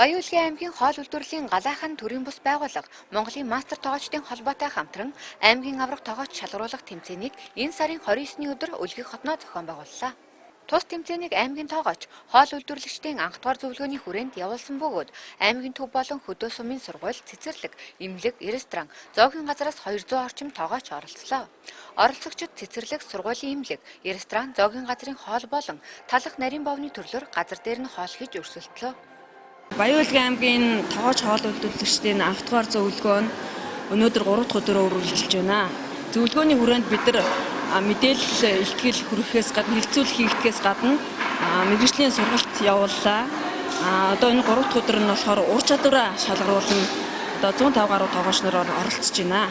Баян-Улгийн аймгийн хоол үйлдвэрлэлийн галайхан төрийн бус байгууллага Монголын мастер тоогоочдын холбоотой хамтран аймгийн аврах тоогооч шалгаруулах тэмцээнийг энэ сарын 29-ний өдөр Өлгий хотноо зохион байгууллаа. Тус тэмцээнийг аймгийн тоогооч хоол үйлдвэрлэгчдийн анх дугаар зөвлөгөөний хүрээнд явуулсан бөгөөд аймгийн төв болон хөдөө сумын сургууль, цэцэрлэг, эмнэлэг, ресторан, зоогийн газараас 200 орчим тоогооч оролцлоо. Оролцогчид цэцэрлэг, сургуулийн эмнэлэг, ресторан, зоогийн газрын хоол болон талах нарийн бовны төрлөөр газар дээр нь хоол хийж өрсөлдлөө. Баян-Улгийн аймгийн тоогооч хоол үйлдвэрлэгчдийн анх дугаар зөвлөгөө нь өнөөдөр 3 дахь өдрөөр үргэлжилж байна. Зөвлөгөөний хүрээнд бид нар мэдээлэл ихтгэл хүргэхээс гадна хилцүүлэх хийгдгээс гадна мэргэжлийн сургалт явууллаа. Одоо энэ 3 дахь өдөр нь болохоор ур чадвараа шалгаруулсан одоо 150 гаруй тоогооч нар оролцож байна.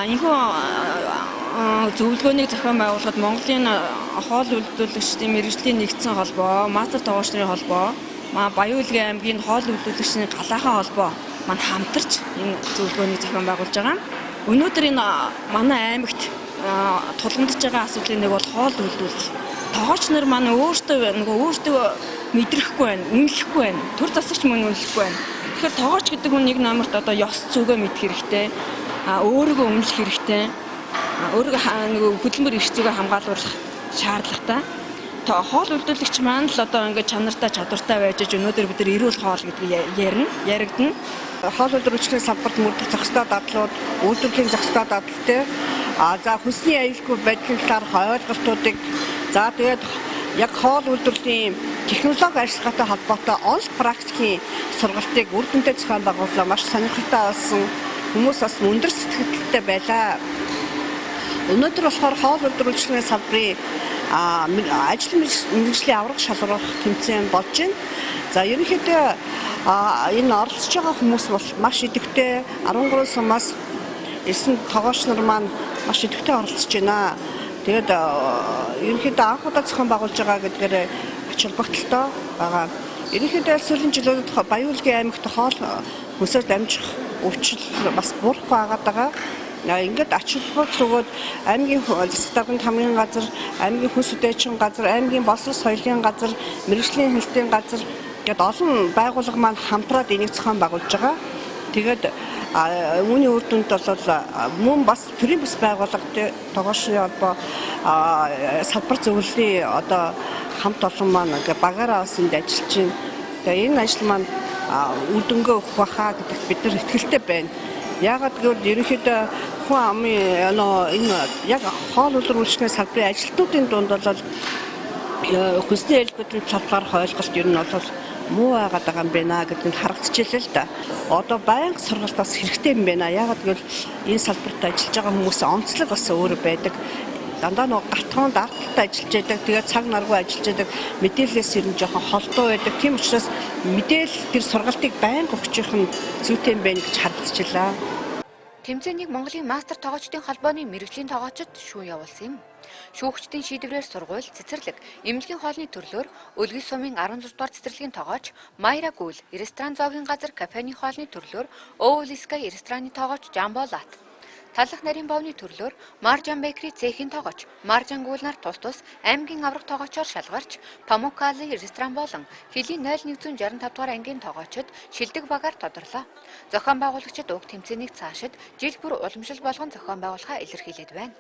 Энэхүү зөвлөгөөнийг зохион байгуулахад Монголын хоол үйлдвэрлэгчдийн мэргэжлийн нэгдсэн холбоо, мастер тоогооч нарын холбоо, Баян-Улгийн аймгийн хоол үйлдвэрлэгчдийн галайхан холбоо маань хамтарч энэ зөвлөгөөнийг зохион байгуулж байгаа. Өнөөдөр энэ манай аймагт тулгамдж байгаа асуудлын нэг бол хоол үйлдвэрлэл. Тоогооч нар маань өөртөө мэдрэхгүй байна, үнэлэхгүй байна. Төр засагч мөн үнэлэхгүй байна. Тэгэхээр тоогооч гэдэг хүн нэг номерт одоо ёс зүгөө мэдэх хэрэгтэй, өөрийгөө үнэлэх хэрэгтэй, өөрийгөө хөдөлмөр эрх зүйгээ хамгаалуулах шаардлагатай. Хоол үйлдвэрлэгч маань л одоо ингээд чанартай чадвартай байж өнөөдөр бид нар эрүүл хоол гэдгийг яригдана. Хоол үйлдвэрлэгчийн салбарт мөрдөх зах зээл дадлууд, үйлдвэрлэлийн зах зээл дадлалтай за хүнсний аюулгүй байдлын талаарх ойлголтуудыг за тэгээд яг хоол үйлдвэрлэлийн технологи ажиллагаатай холбоотой онл практикийн сургалтыг үр дүндээ зохион байгуулсан маш сонирхолтой болсон. Хүмүүс бас өндөр сэтгэлдтэй байлаа. Өнөөдөр болохоор хоол үйлдвэрлэлийн салбарын ажил мэргэжлийн аврах шалгаруулах тэмцээн болж байна. За ерөнхийдөө энэ оролцож байгаа хүмүүс бол маш идэвхтэй 13 сумаас ирсэн тоогооч нар маань маш идэвхтэй оролцож байна. Тэгээд ерөнхийдөө анх удаа зохион байгуулж байгаа гэдгээр ач холбогдолтой байгаа. Ерөнхийдөө сүүлийн жилүүдэд Баян-Улгийн аймагт хоол хүнсээр дамжих өвчл бас буурах байгаа. Ингээд ач холбогдол өгөөд аймгийн засаг дарганд хамгийн газар, аймгийн хүнс үдээчин газар, аймгийн боловсрол соёлын газар, мэргэжлийн хэлтийн газар гэдэг олон байгууллага маань хамтраад энийг зохион байгуулж байгаа. Тэгээд үүний үр дүнд бол мөн бас төрийн бус байгууллагатай тоогоочны холбоо салбар зөвлөлийн одоо хамт олон маань ингээд багаараа бас энд ажиллаж байна. Тэгээд энэ ажил маань үр дүнгээ өгөх байхаа гэдэгт бид нар итгэлтэй байна. Яагаад гэвэл ерөнхийдөө хүн амын энэ яг хоол үйлдвэрлэгчийн салбарын ажилтнуудын дунд бол хүнсний аюулгүй талаарх ойлголт ер нь бол муу байгаад байгаа юм байна гэдгийг харагдчихлээ л да. Одоо байнга сургалт бас хэрэгтэй юм байна. Яагаад гэвэл энэ салбарт ажиллаж байгаа хүмүүсийн онцлог бас өөр байдаг. Дандаа нэг гатхуунд ардталтай ажиллаж байдаг. Тэгээд цаг наргүй ажиллаж байдаг. Мэдээлэлээс ер нь жоохон холдоо байдаг. Тийм учраас мэдээлэл тэр сургалтыг байнга өгчих нь зүйтэй юм байна гэж харагдчихлаа. Тэмцээнийг Монголын мастер тоогоочдын холбооны мэргэжлийн тоогоочид шүүн явуулсан юм. Шүүгчдийн шийдвэрээр сургууль, цэцэрлэг, эмнэлгийн хоолны төрлөөр Өлгий сумын 16 дугаар цэцэрлэгийн тоогооч Майра Гүйл, ресторан зоогийн газар кафены хоолны төрлөөр Өвлискай рестораны тоогооч Жамболат, талах нарийн бовны төрлөөр Маржан Бекри цехийн тоогооч Маржан Гүйл нар тус аймгийн аврах тоогоочоор шалгарч Памукали ресторан болон Хөлийн 0165 дугаар ангийн тоогоочид шилдэг багаар тодорлоо. Зохион байгуулагчид уг тэмцээнийг цаашид жил бүр уламжлал болгон зохион байгуулахаа илэрхийлээд байна.